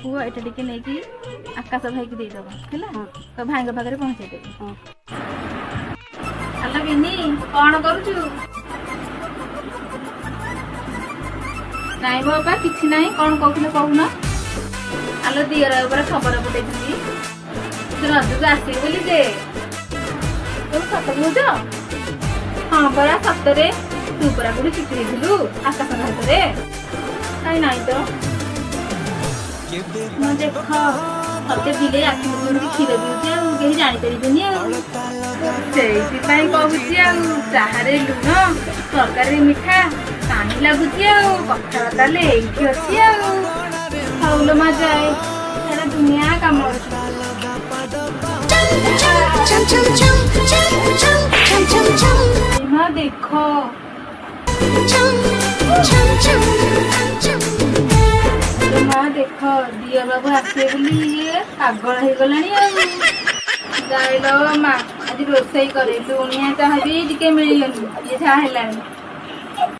पुआ एटा टिके नहीं कि आकाश भाई की दे दबा हैला तो भाई के पाखरे पहुंचे देबे हला बिनी कोन करू छु नाइ बाबा किछि नाही कोन कहउले कहूना आलो दियर ऊपर खबर पटेछि तो रजु को आसी बोली जे तो सत बुझ हां बड़ा सतरे तू परा गुडी चिट्ठी दिलु आकाश घाटरे काई नाही तो म देखो सते दिले आखि मुंडी खीर दिउते आ केही जानि परिबेनी आ सेही पई कहूची आ चाहारे लुण तरकारी मिठा पानी लागुची आ कथा बताले एठी अछि आ खाउलो मा जाए एना दुनिया काम माँ देखो माँ देखो दिया बाबू आसे बोली ये पागल हो गलानी जाइलो माँ आज रोसई करे लुणिया चाह भी टिके मिलनी ये चाह हेलानी